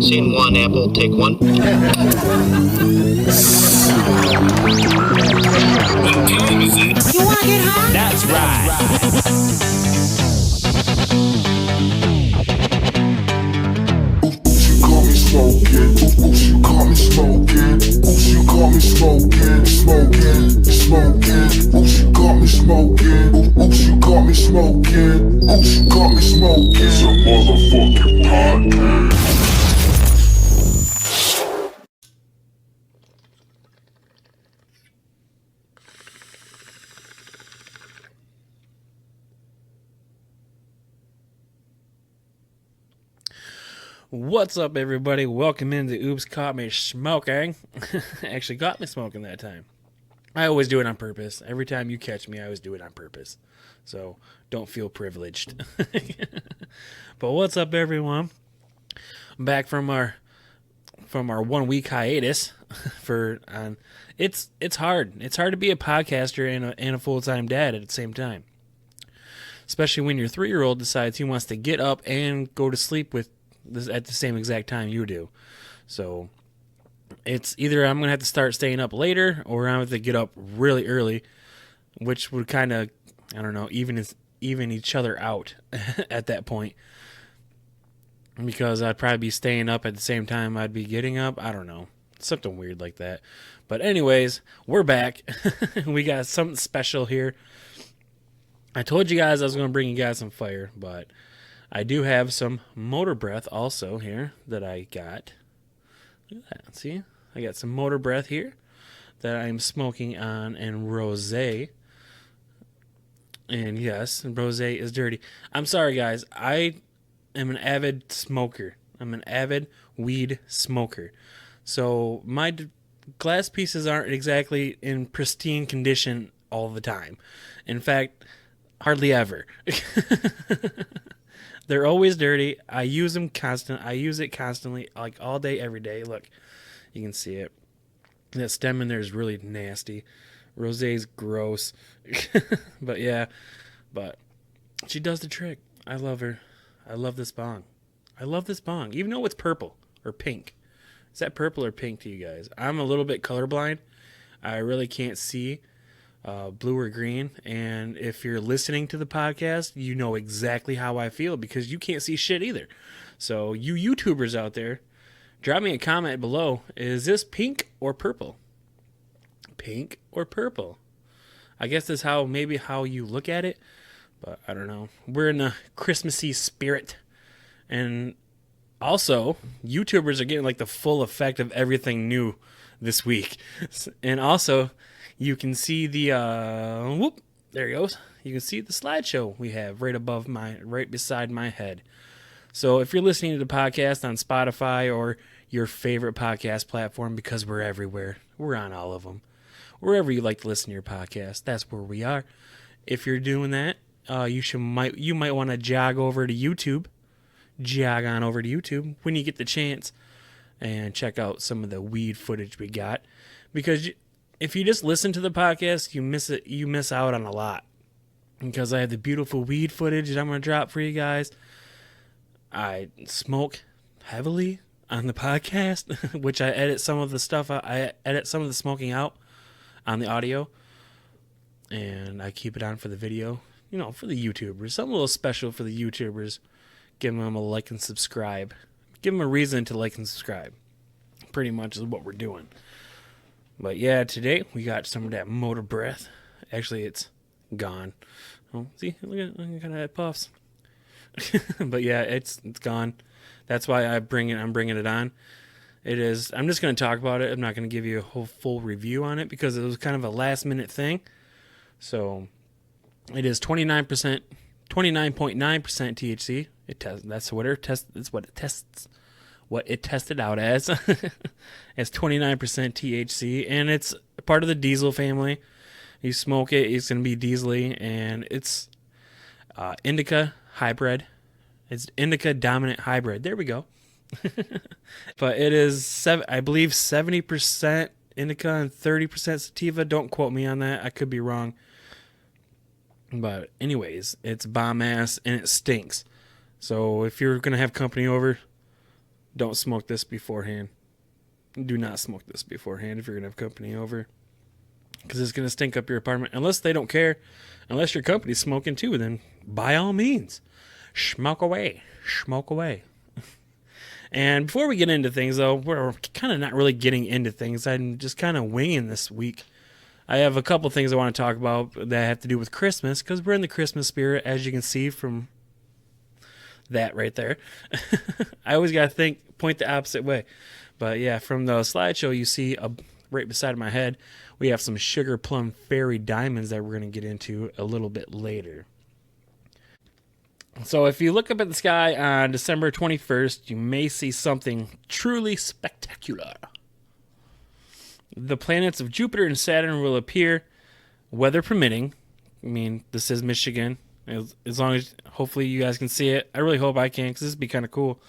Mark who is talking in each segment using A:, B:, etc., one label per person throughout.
A: Scene one, Apple, take one.
B: You wanna get high?
C: That's right.
D: Caught me smoking, you caught me smoking, you caught me smoking, you caught me smoking, you caught me smoking, you caught me smoking. It's a motherfucking podcast.
C: What's up, everybody? Welcome into Oops Caught Me Smoking. Actually got me smoking that time. I always do it on purpose. Every time you catch me, I always do it on purpose. So don't feel privileged. But what's up, everyone? I'm back from our 1 week hiatus. It's hard. It's hard to be a podcaster and a full-time dad at the same time. Especially when your 3-year-old decides he wants to get up and go to sleep at the same exact time you do. So it's either I'm gonna have to start staying up later, or I'm gonna have to get up really early, which would kind of, I don't know, even each other out at that point, because I'd probably be staying up at the same time I'd be getting up. I don't know, something weird like that. But anyways, we're back. We got something special here. I told you guys I was gonna bring you guys some fire, but I do have some motor breath also here that I got. Look at that. See? I got some motor breath here that I'm smoking on, and rosé. And yes, rosé is dirty. I'm sorry, guys. I am an avid smoker. I'm an avid weed smoker. So my glass pieces aren't exactly in pristine condition all the time. In fact, hardly ever. They're always dirty. I use them constant. I use it constantly, like all day, every day. Look, you can see it. That stem in there is really nasty. Rosé's gross. But yeah, she does the trick. I love her. I love this bong. Even though it's purple or pink. Is that purple or pink to you guys? I'm a little bit colorblind. I really can't see blue or green, and if you're listening to the podcast, you know exactly how I feel, because you can't see shit either. So you YouTubers out there, drop me a comment below. Is this pink or purple? Pink or purple? I guess that's how you look at it, but I don't know. We're in a Christmassy spirit, and also YouTubers are getting like the full effect of everything new this week. And also, you can see the there it goes. You can see the slideshow we have right beside my head. So if you're listening to the podcast on Spotify or your favorite podcast platform, because we're everywhere, we're on all of them. Wherever you like to listen to your podcast, that's where we are. If you're doing that, you might want to jog on over to YouTube when you get the chance and check out some of the weed footage we got, because if you just listen to the podcast, you miss out on a lot, because I have the beautiful weed footage that I'm going to drop for you guys. I smoke heavily on the podcast, which I edit some of the stuff. I edit some of the smoking out on the audio, and I keep it on for the video, for the YouTubers. Something a little special for the YouTubers. Give them a like and subscribe. Give them a reason to like and subscribe. Pretty much is what we're doing. But yeah, today we got some of that motor breath. Actually, it's gone. Oh, see, look at kind of puffs. But yeah, it's gone. That's why I'm bringing it on. It is. I'm just going to talk about it. I'm not going to give you a whole full review on it, because it was kind of a last minute thing. So it is 29.9% THC. That's what it tests. That's what it tests. What it tested out as. It's 29% THC, and it's part of the diesel family. You smoke it, it's going to be diesely, and it's indica hybrid. It's indica dominant hybrid. There we go. But it is, I believe, 70% indica and 30% sativa. Don't quote me on that. I could be wrong. But anyways, it's bomb ass and it stinks. So if you're going to have company over, don't smoke this beforehand. Do not smoke this beforehand if you're going to have company over. Because it's going to stink up your apartment. Unless they don't care. Unless your company's smoking too, then by all means, smoke away. Smoke away. And before we get into things, though, we're kind of not really getting into things. I'm just kind of winging this week. I have a couple things I want to talk about that have to do with Christmas, because we're in the Christmas spirit, as you can see from that right there. I always got to point the opposite way. But yeah, from the slideshow you see right beside my head, we have some sugar plum fairy diamonds that we're going to get into a little bit later. So if you look up at the sky on December 21st, you may see something truly spectacular. The planets of Jupiter and Saturn will appear, weather permitting. I mean, this is Michigan. As long as, hopefully you guys can see it. I really hope I can, because this would be kind of cool.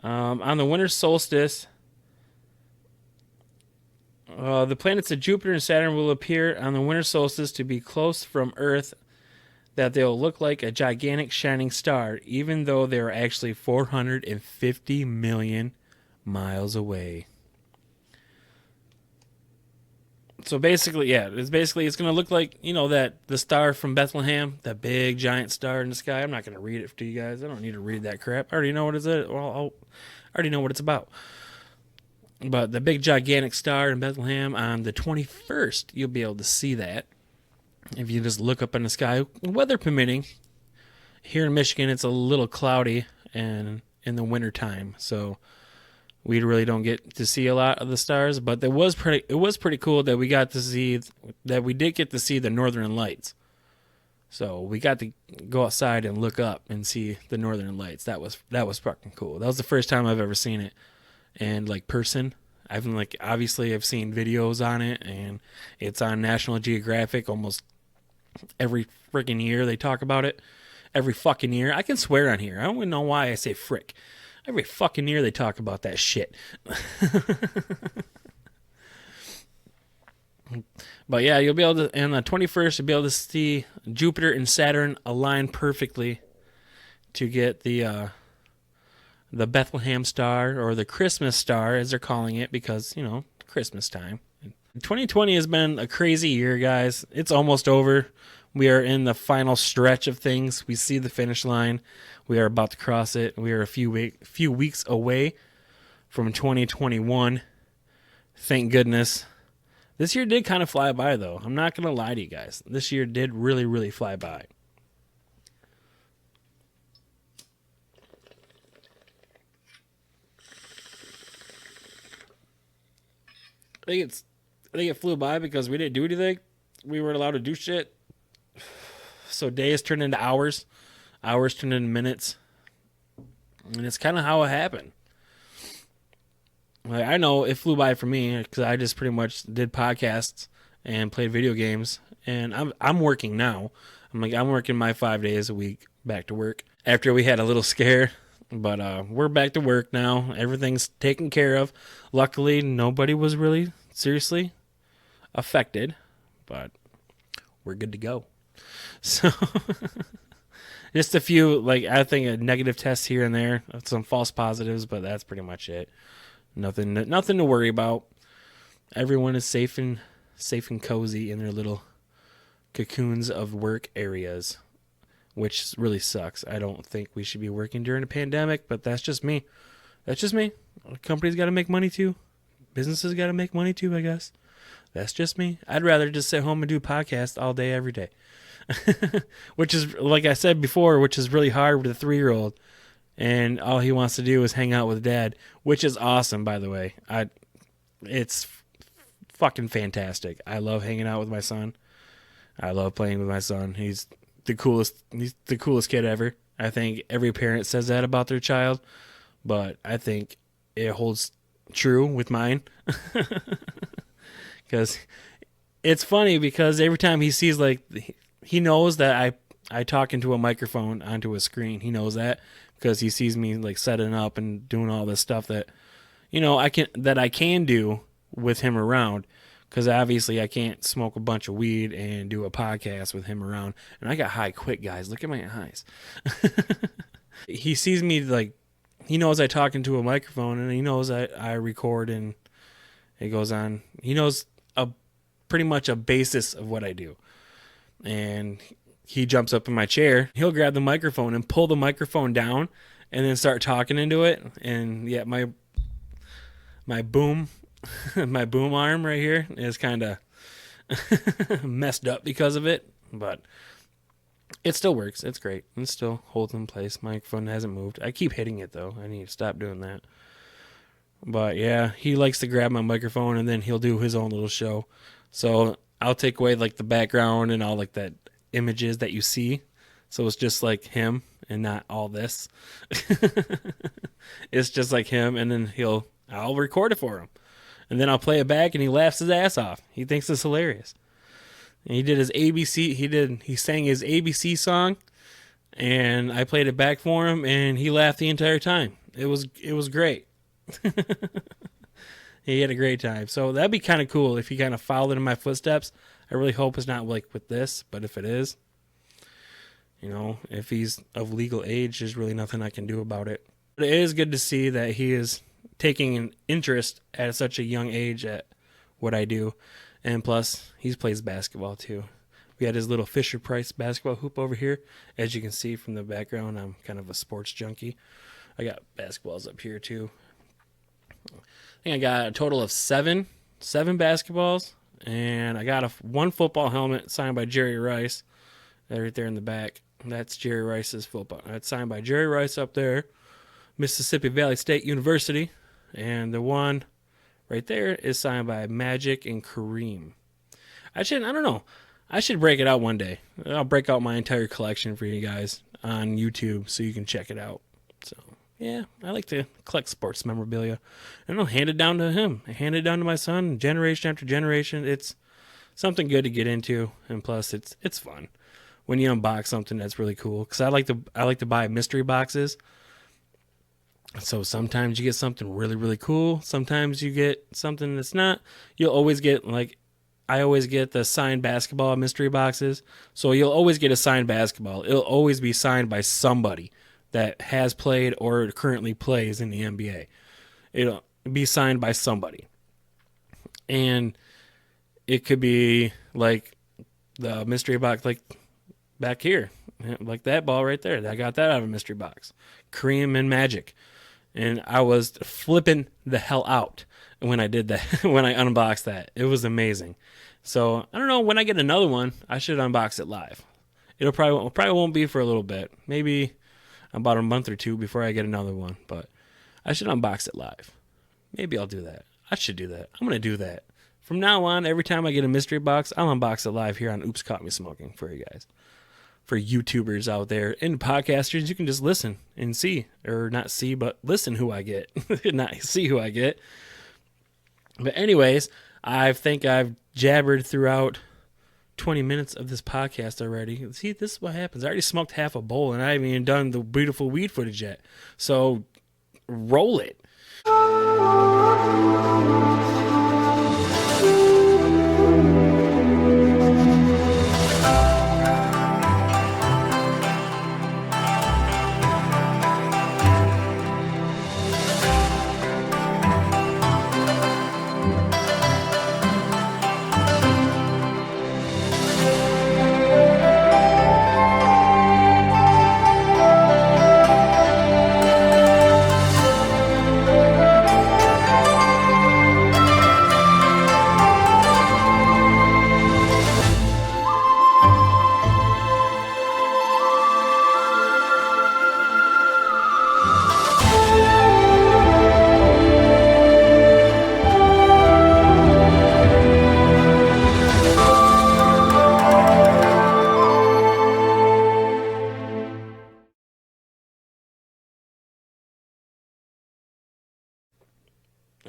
C: On the winter solstice, the planets of Jupiter and Saturn will appear on the winter solstice to be close from Earth, that they'll look like a gigantic shining star, even though they're actually 450 million miles away. So basically, yeah, it's going to look like, that the star from Bethlehem, that big giant star in the sky. I'm not going to read it to you guys. I don't need to read that crap. I already know what it's I already know what it's about. But the big gigantic star in Bethlehem on the 21st, you'll be able to see that if you just look up in the sky, weather permitting. Here in Michigan, it's a little cloudy and in the wintertime, so we really don't get to see a lot of the stars. But it was pretty cool that we did get to see the Northern Lights. So we got to go outside and look up and see the Northern Lights. That was fucking cool. That was the first time I've ever seen it. And person, obviously I've seen videos on it, and it's on National Geographic almost every freaking year. They talk about it every fucking year. I can swear on here. I don't even know why I say frick. Every fucking year they talk about that shit. But yeah, you'll be able to, on the 21st, you'll be able to see Jupiter and Saturn align perfectly to get the Bethlehem star, or the Christmas star, as they're calling it, because, Christmas time. 2020 has been a crazy year, guys. It's almost over. We are in the final stretch of things. We see the finish line. We are about to cross it. We are a few weeks away from 2021. Thank goodness. This year did kind of fly by, though. I'm not going to lie to you guys. This year did really, really fly by. I think it flew by because we didn't do anything. We weren't allowed to do shit. So days turned into hours. Hours turned into minutes. And it's kind of how it happened. I know it flew by for me because I just pretty much did podcasts and played video games. And I'm working now. I'm working my 5 days a week back to work after we had a little scare. But we're back to work now. Everything's taken care of. Luckily, nobody was really seriously affected. But we're good to go. So, just a few, I think, negative tests here and there. Some false positives, but that's pretty much it. Nothing to worry about. Everyone is safe and cozy in their little cocoons of work areas, which really sucks. I don't think we should be working during a pandemic, but that's just me. Companies got to make money too. Businesses got to make money too, I guess. That's just me. I'd rather just sit home and do podcasts all day, every day. Which is, like I said before, which is really hard with a 3-year-old. And all he wants to do is hang out with dad, which is awesome, by the way. It's fucking fantastic. I love hanging out with my son. I love playing with my son. He's the coolest kid ever. I think every parent says that about their child, but I think it holds true with mine. Because it's funny, because every time he sees, he knows that I talk into a microphone onto a screen. He knows that because he sees me setting up and doing all this stuff that, I can do with him around. Because obviously I can't smoke a bunch of weed and do a podcast with him around. And I got high quick, guys. Look at my eyes. He sees me he knows I talk into a microphone, and he knows I record, and it goes on. He knows pretty much a basis of what I do. And he jumps up in my chair. He'll grab the microphone and pull the microphone down and then start talking into it. And yeah, my boom my boom arm right here is kind of messed up because of it, but it still works. It's great. It still holds in place. My microphone hasn't moved. I keep hitting it though. I need to stop doing that. But yeah, he likes to grab my microphone and then he'll do his own little show. So I'll take away like the background and all like that images that you see. So it's just like him and not all this. It's just like him, and then I'll record it for him. And then I'll play it back and he laughs his ass off. He thinks it's hilarious. And he did his ABC, he sang his ABC song, and I played it back for him and he laughed the entire time. It was great. He had a great time. So that'd be kind of cool if he kind of followed in my footsteps. I really hope it's not like with this, but if it is, if he's of legal age, there's really nothing I can do about it. But it is good to see that he is taking an interest at such a young age at what I do. And plus, he plays basketball too. We had his little Fisher-Price basketball hoop over here. As you can see from the background, I'm kind of a sports junkie. I got basketballs up here too. I think I got a total of seven basketballs, and I got one football helmet signed by Jerry Rice. Right there in the back. That's Jerry Rice's football. That's signed by Jerry Rice up there, Mississippi Valley State University. And the one right there is signed by Magic and Kareem. I don't know. I should break it out one day. I'll break out my entire collection for you guys on YouTube so you can check it out. So, yeah, I like to collect sports memorabilia. And I'll hand it down to him. I hand it down to my son generation after generation. It's something good to get into, and plus it's fun when you unbox something that's really cool. Because I like to buy mystery boxes. So sometimes you get something really, really cool. Sometimes you get something that's not. You'll always get, I always get the signed basketball mystery boxes. So you'll always get a signed basketball. It'll always be signed by somebody that has played or currently plays in the NBA. It'll be signed by somebody. And it could be like the mystery box, like back here, like that ball right there. I got that out of a mystery box. Kareem and Magic. And I was flipping the hell out when I did that, when I unboxed that. It was amazing. So, I don't know, when I get another one, I should unbox it live. It'll probably won't be for a little bit. Maybe about a month or two before I get another one. But I should unbox it live. Maybe I'll do that. I should do that. I'm going to do that. From now on, every time I get a mystery box, I'll unbox it live here on Oops Caught Me Smoking for you guys. For YouTubers out there and podcasters, you can just listen and see, or not see, but listen who I get, not see who I get. But anyways, I think I've jabbered throughout 20 minutes of this podcast already. See, this is what happens. I already smoked half a bowl, and I haven't even done the beautiful weed footage yet. So, roll it.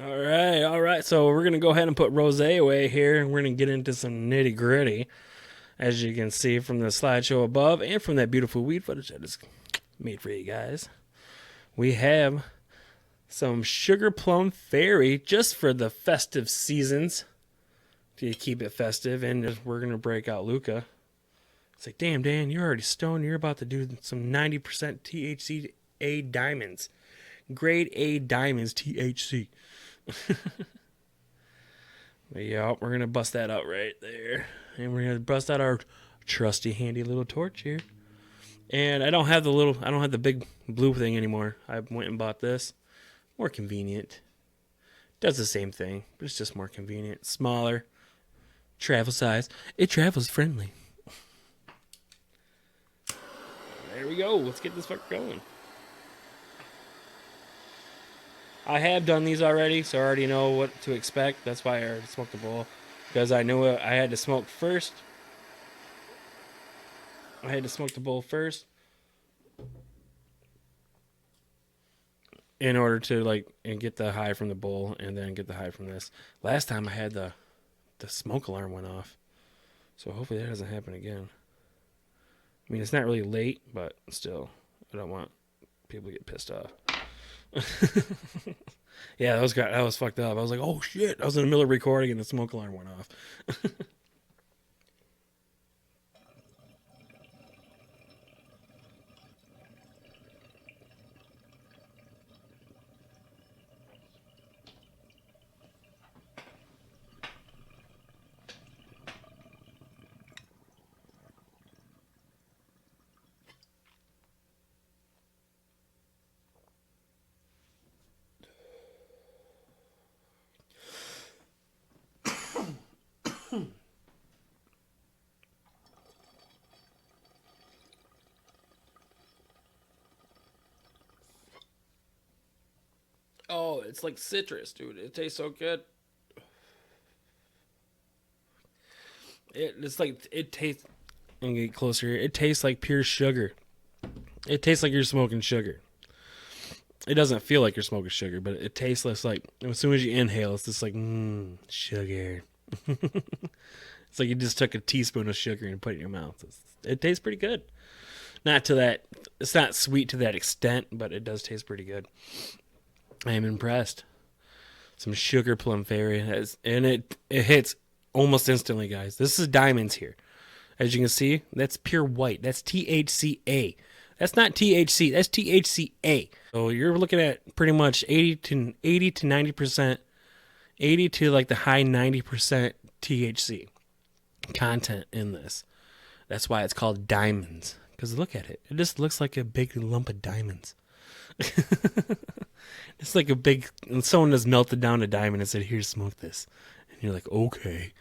C: All right. So we're going to go ahead and put rosé away here, and we're going to get into some nitty gritty. As you can see from the slideshow above and from that beautiful weed footage that is made for you guys, we have some Sugar Plum Fairy just for the festive seasons to keep it festive. And we're going to break out Luca. It's like, damn, Dan, you're already stoned. You're about to do some 90% THCA diamonds. Grade A diamonds, THC. But yeah, we're going to bust that out right there. And we're going to bust out our trusty handy little torch here. And I don't have the big blue thing anymore. I went and bought this. More convenient. Does the same thing, but it's just more convenient. Smaller. Travel size. It travels friendly. There we go. Let's get this fucker going. I have done these already, so I already know what to expect. That's why I already smoked the bowl. Because I knew I had to smoke first. I had to smoke the bowl first. In order to and get the high from the bowl and then get the high from this. Last time I had the smoke alarm went off. So hopefully that doesn't happen again. I mean, it's not really late, but still, I don't want people to get pissed off. Yeah, that was fucked up. I was like, oh shit. I was in the middle of recording and the smoke alarm went off. Oh, it's like citrus, dude. It tastes so good. It tastes. I'm gonna get closer here. It tastes like pure sugar. It tastes like you're smoking sugar. It doesn't feel like you're smoking sugar, but it tastes less like. As soon as you inhale, it's just like sugar. It's like you just took a teaspoon of sugar and put it in your mouth. It tastes pretty good. Not to that. It's not sweet to that extent, but it does taste pretty good. I am impressed. Some sugar plum fairy, and it hits almost instantly, guys. This is diamonds here. As you can see, that's pure white. That's THCA. That's not THC. That's THCA. So you're looking at pretty much 80 to 90%, 80 to like the high 90% THC content in this. That's why it's called diamonds. Because look at it. It just looks like a big lump of diamonds. It's like a big, and someone has melted down a diamond and said, here, smoke this. And you're like, okay.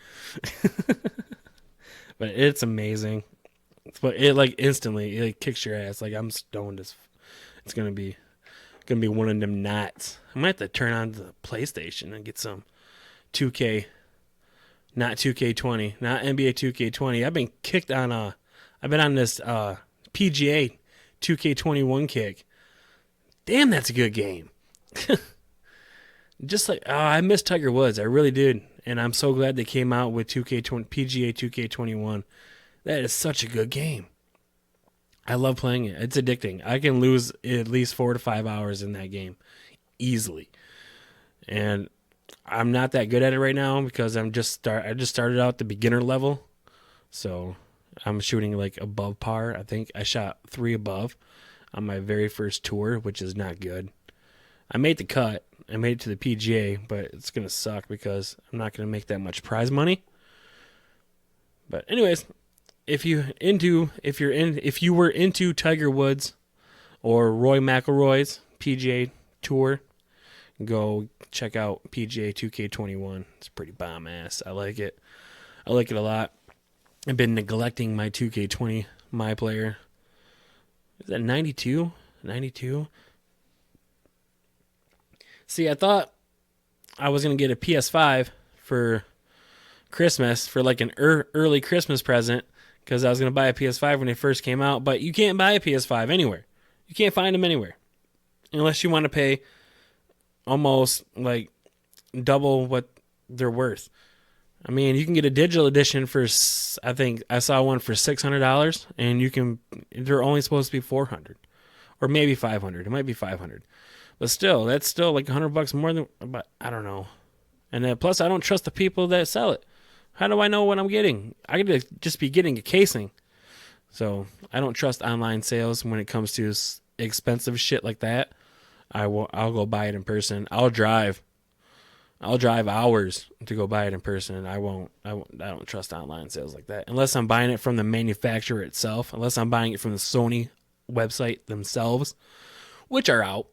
C: But it's amazing. But it instantly, it kicks your ass. Like, I'm stoned as, it's going to be one of them nights. I might have to turn on the PlayStation and get some 2K, not 2K20, not NBA 2K20. I've been kicked on, I've been on this, PGA 2K21 kick. Damn, that's a good game. Just like, I miss Tiger Woods. I really did. And I'm so glad they came out with PGA 2K21. That is such a good game. I love playing it. It's addicting. I can lose at least 4 to 5 hours in that game easily. And I'm not that good at it right now because I just started out the beginner level. So I'm shooting like above par. I think I shot 3 above on my very first tour, which is not good. I made the cut. I made it to the PGA, but it's going to suck because I'm not going to make that much prize money. But anyways, if you were into Tiger Woods or Roy McIlroy's PGA Tour, go check out PGA 2K21. It's pretty bomb ass. I like it. I like it a lot. I've been neglecting my 2K20 My Player. Is that 92? 92? See, I thought I was going to get a PS5 for Christmas, for like an early Christmas present, because I was going to buy a PS5 when they first came out, but you can't buy a PS5 anywhere. You can't find them anywhere. Unless you want to pay almost like double what they're worth. I mean, you can get a digital edition for, I think I saw one for $600, and they're only supposed to be $400 or maybe $500. It might be $500. But still, that's still like $100 more than, but I don't know. And then plus, I don't trust the people that sell it. How do I know what I'm getting? I could just be getting a casing. So I don't trust online sales when it comes to expensive shit like that. I'll go buy it in person. I'll drive hours to go buy it in person. I don't trust online sales like that. Unless I'm buying it from the manufacturer itself, unless I'm buying it from the Sony website themselves, which they're out.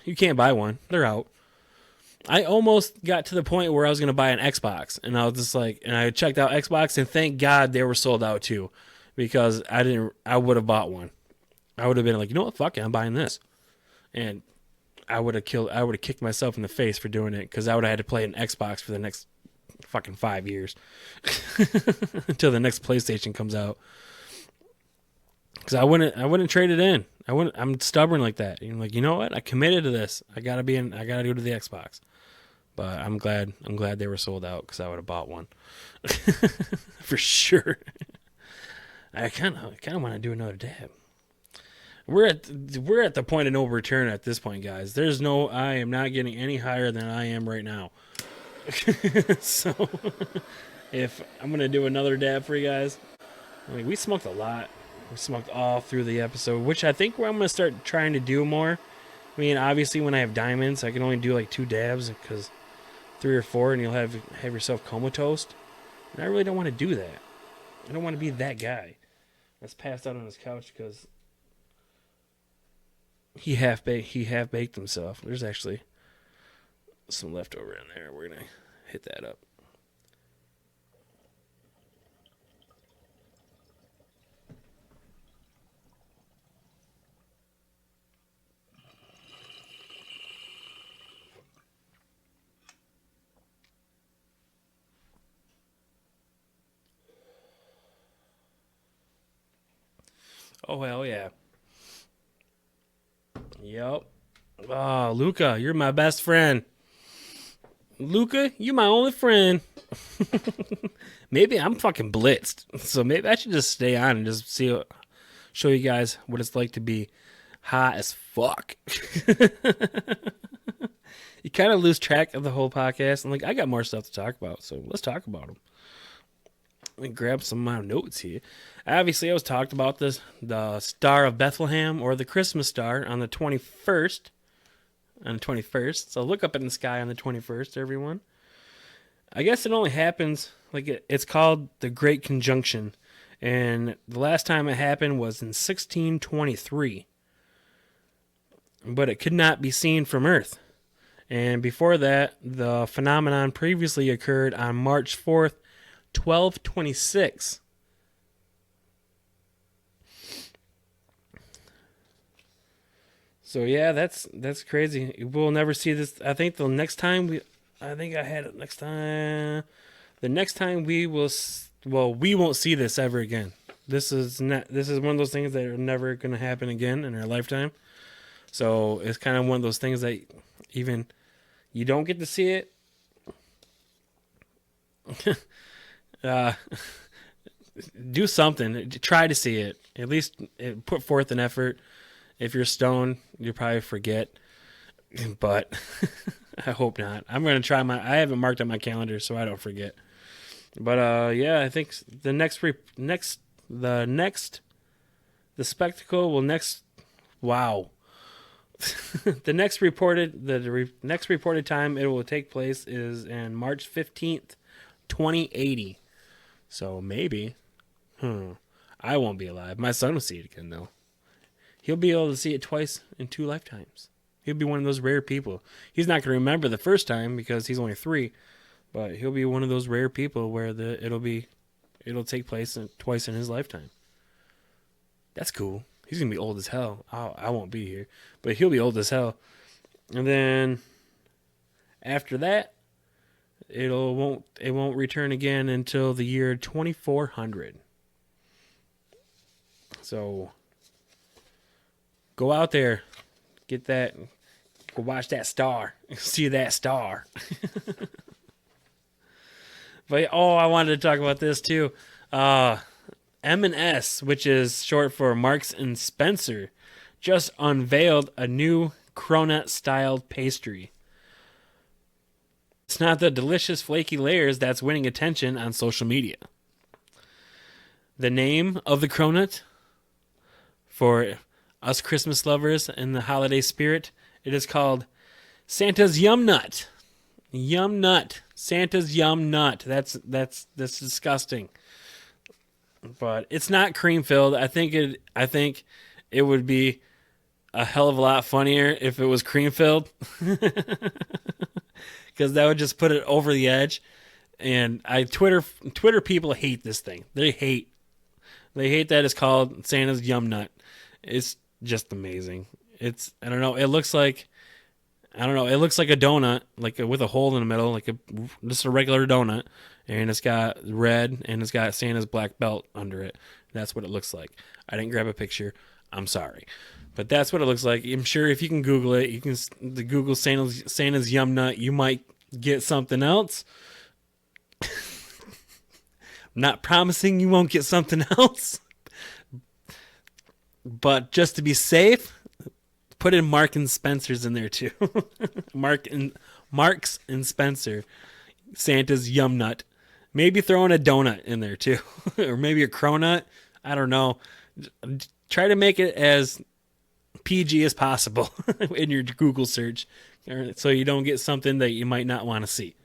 C: You can't buy one. They're out. I almost got to the point where I was going to buy an Xbox, and I was just like, and I checked out Xbox, and thank God they were sold out too, because I would have bought one. I would have been like, you know what, fuck it, I'm buying this. And I would have kicked myself in the face for doing it, because I would have had to play an Xbox for the next fucking 5 years until the next PlayStation comes out. Because I wouldn't trade it in. I'm stubborn like that. You're like, you know what? I committed to this. I gotta go to the Xbox. But I'm glad they were sold out, because I would have bought one for sure. I kind of want to do another dab. We're at the point of no return at this point, guys. I am not getting any higher than I am right now. So if I'm gonna do another dab for you guys, I mean, we smoked a lot. We smoked all through the episode, which I think I'm gonna start trying to do more. I mean, obviously, when I have diamonds, I can only do like 2 dabs, because 3 or 4, and you'll have yourself comatose. And I really don't want to do that. I don't want to be that guy that's passed out on his couch because he half baked himself. There's actually some leftover in there. We're gonna hit that up. Oh, hell yeah. Yep. Oh, Luca, you're my best friend. Luca, you my only friend. Maybe I'm fucking blitzed. So maybe I should just stay on and just show you guys what it's like to be hot as fuck. You kind of lose track of the whole podcast. And like, I got more stuff to talk about, so let's talk about them. Let me grab some of my notes here. Obviously, I was talked about the Star of Bethlehem, or the Christmas star, on the 21st. On the 21st. So look up in the sky on the 21st, everyone. I guess it only happens, it's called the Great Conjunction. And the last time it happened was in 1623. But it could not be seen from Earth. And before that, the phenomenon previously occurred on March 4th, 1226. So yeah, that's crazy. We'll never see this. I think the next time we won't see this ever again. This is one of those things that are never going to happen again in our lifetime. So it's kind of one of those things that even you don't get to see it. Do something. Try to see it. At least put forth an effort. If you're stoned, you'll probably forget. But I hope not. I'm going to try I haven't marked on my calendar so I don't forget. But yeah, I think the spectacle will next. Wow. The next reported time it will take place is in March 15th, 2080. So maybe. I won't be alive. My son will see it again, though. He'll be able to see it twice in 2 lifetimes. He'll be one of those rare people. He's not going to remember the first time because he's only 3, but he'll be one of those rare people where it'll take place twice in his lifetime. That's cool. He's going to be old as hell. I won't be here, but he'll be old as hell. And then after that, it won't return again until the year 2400. So go out there, go watch that star, see that star. But I wanted to talk about this too. M&S, which is short for Marks and Spencer, just unveiled a new cronut-styled pastry. It's not the delicious flaky layers that's winning attention on social media. The name of the cronut, for us Christmas lovers in the holiday spirit, It is called Santa's Yum Nut. Yum Nut. Santa's Yum Nut. That's disgusting. But it's not cream filled. I think it would be a hell of a lot funnier if it was cream filled. Because that would just put it over the edge. And Twitter people hate this thing. They hate that it's called Santa's Yum Nut. It's just amazing. I don't know. It looks like a donut, like with a hole in the middle, just a regular donut, and it's got red and it's got Santa's black belt under it. That's what it looks like. I didn't grab a picture. I'm sorry, but that's what it looks like. I'm sure if you can Google it, you can Google Santa's Yum Nut. You might get something else. I'm not promising you won't get something else, but just to be safe, put in Mark and Spencer's in there too. Marks and Spencer, Santa's Yum Nut. Maybe throw in a donut in there too, or maybe a cronut. I don't know. Try to make it as PG as possible in your Google search, so you don't get something that you might not want to see.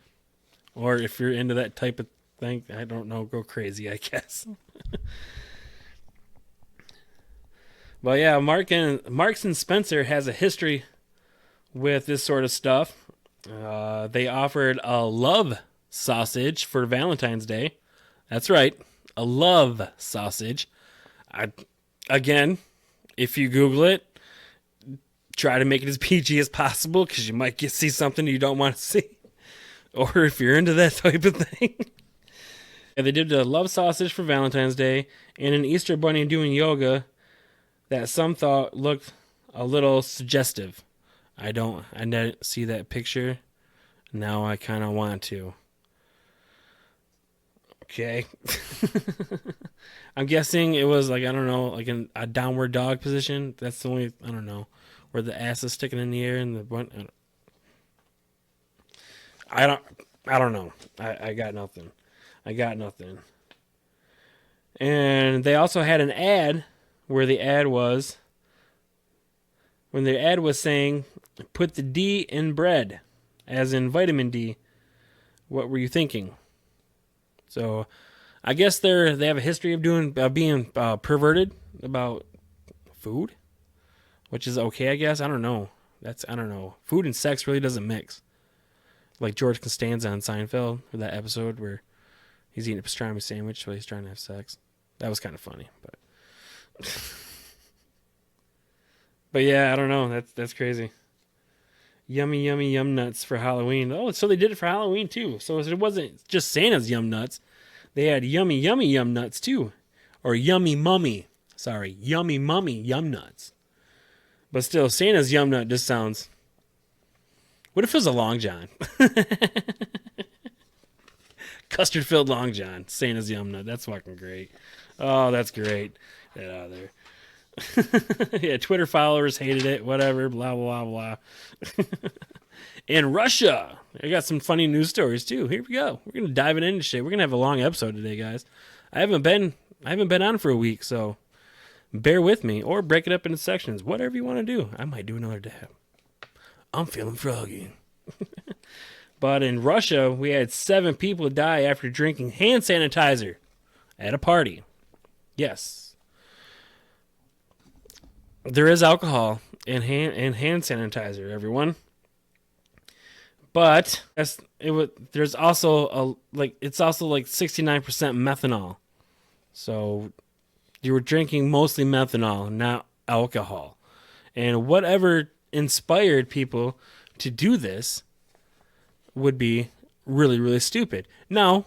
C: Or if you're into that type of thing, I don't know, go crazy, I guess. But yeah, Marks and Spencer has a history with this sort of stuff. They offered a love sausage for Valentine's Day. That's right, a love sausage. Again, if you Google it, try to make it as PG as possible, because you might see something you don't want to see. Or if you're into that type of thing. Yeah, they did a love sausage for Valentine's Day and an Easter bunny doing yoga that some thought looked a little suggestive. I didn't see that picture. Now I kind of want to. Okay. I'm guessing it was like, I don't know, like a downward dog position. That's the only, I don't know, where the ass is sticking in the air and the butt. I don't know. I got nothing. And they also had an ad where the ad was saying, put the D in bread, as in vitamin D. What were you thinking? So I guess they have a history of being perverted about food, which is okay, I guess. I don't know. I don't know. Food and sex really doesn't mix. Like George Costanza on Seinfeld, for that episode where he's eating a pastrami sandwich while he's trying to have sex. That was kind of funny, but yeah, I don't know. That's crazy. Yummy, yummy, yum nuts for Halloween. Oh, so they did it for Halloween too. So it wasn't just Santa's yum nuts. They had yummy, yummy yum nuts too, or yummy mummy. Sorry, yummy mummy yum nuts. But still, Santa's yum nut just sounds. What if it was a Long John? Custard-filled Long John. Santa's Yum Nut. That's fucking great. Oh, that's great. Get out of there. Yeah, Twitter followers hated it. Whatever. Blah, blah, blah. In Russia, I got some funny news stories, too. Here we go. We're going to dive into shit. We're going to have a long episode today, guys. I haven't been on for a week, so bear with me. Or break it up into sections. Whatever you want to do. I might do another dab. I'm feeling froggy. But in Russia, we had 7 people die after drinking hand sanitizer at a party. Yes. There is alcohol in hand sanitizer, everyone. But there's also it's also like 69% methanol. So you were drinking mostly methanol, not alcohol. And whatever inspired people to do this would be really, really stupid. Now,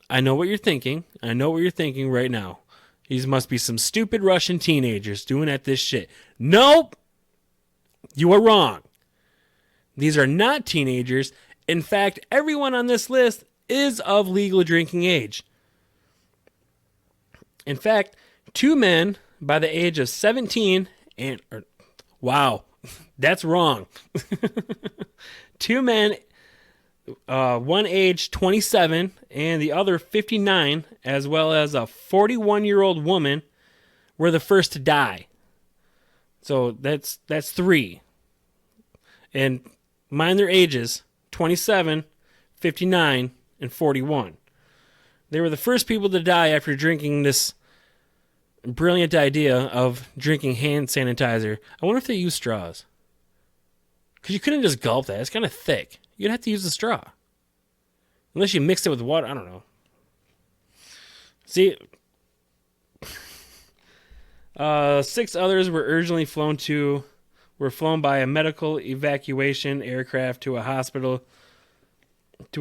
C: I know what you're thinking. I know what you're thinking right now. These must be some stupid Russian teenagers doing at this shit. Nope! You are wrong. These are not teenagers. In fact, everyone on this list is of legal drinking age. In fact, 2 men by the age of 17 wow, that's wrong. 2 men, one age 27 and the other 59, as well as a 41-year-old woman, were the first to die. So that's 3. And mind their ages, 27, 59, and 41. They were the first people to die after drinking this brilliant idea of drinking hand sanitizer. I wonder if they use straws. Because you couldn't just gulp that. It's kind of thick. You'd have to use a straw. Unless you mixed it with water. I don't know. See, 6 others were flown by a medical evacuation aircraft to a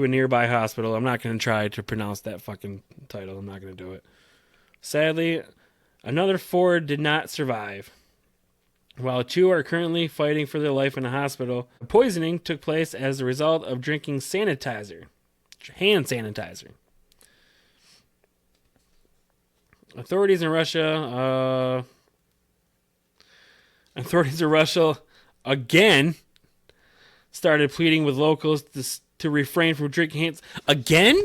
C: nearby hospital. I'm not going to try to pronounce that fucking title. I'm not going to do it. Sadly, another 4 did not survive. While 2 are currently fighting for their life in a hospital, the poisoning took place as a result of drinking sanitizer. Hand sanitizer. Authorities in Russia again started pleading with locals to refrain from drinking hands. Again?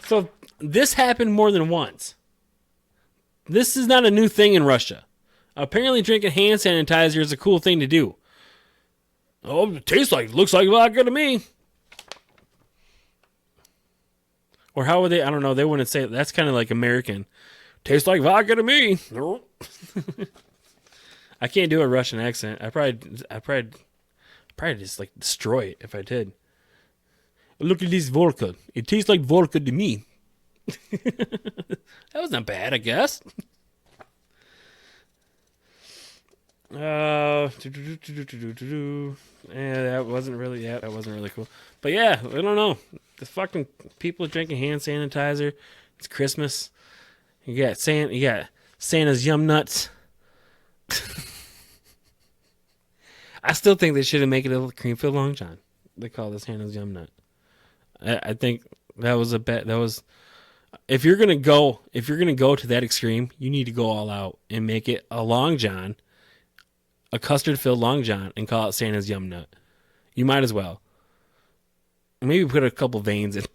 C: So this happened more than once. This is not a new thing in Russia. Apparently drinking hand sanitizer is a cool thing to do. Oh, it looks like vodka to me. Or how would they, I don't know, they wouldn't say, that's kind of like American. Tastes like vodka to me. I can't do a Russian accent. I probably just like destroy it if I did. Look at this vodka. It tastes like vodka to me. That was not bad, I guess. Yeah, that wasn't really cool. But yeah, I don't know. The fucking people drinking hand sanitizer. It's Christmas. You got Santa's Yum Nuts. I still think they should have made it a cream-filled Long John. They call this Santa's Yum Nut. I think that was a bet. That was, if you're gonna go to that extreme, you need to go all out and make it a Long John, a custard-filled Long John, and call it Santa's Yum Nut. You might as well. Maybe put a couple veins in.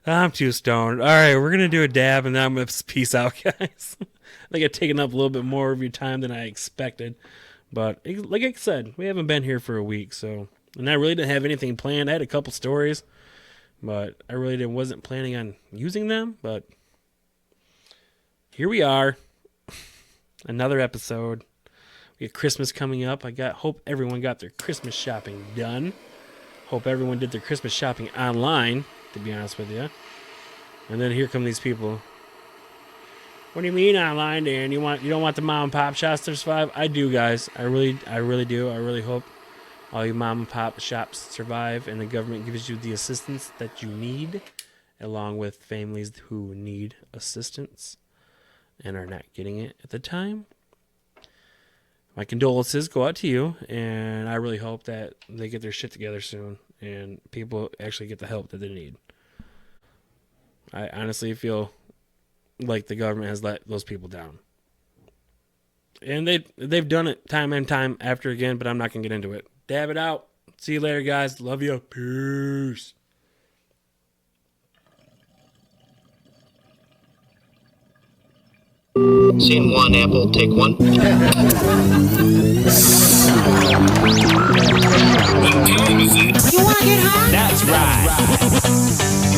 C: I'm too stoned. All right, we're going to do a dab, and then I'm going to peace out, guys. I think I've taken up a little bit more of your time than I expected. But like I said, we haven't been here for a week, so... And I really didn't have anything planned. I had a couple stories, but I really wasn't planning on using them. But here we are. Another episode. We got Christmas coming up. Hope everyone got their Christmas shopping done. Hope everyone did their Christmas shopping online, to be honest with you. And then here come these people. What do you mean online, Dan? You don't want the mom and pop shops to survive? I do, guys. I really do. I really hope all you mom and pop shops survive and the government gives you the assistance that you need, along with families who need assistance and are not getting it at the time. My condolences go out to you, and I really hope that they get their shit together soon and people actually get the help that they need. I honestly feel like the government has let those people down. And they've done it time and time after again, but I'm not going to get into it. Dab it out. See you later, guys. Love you. Peace.
A: Scene 1, Apple, take 1.
B: You wanna get high?
E: That's right.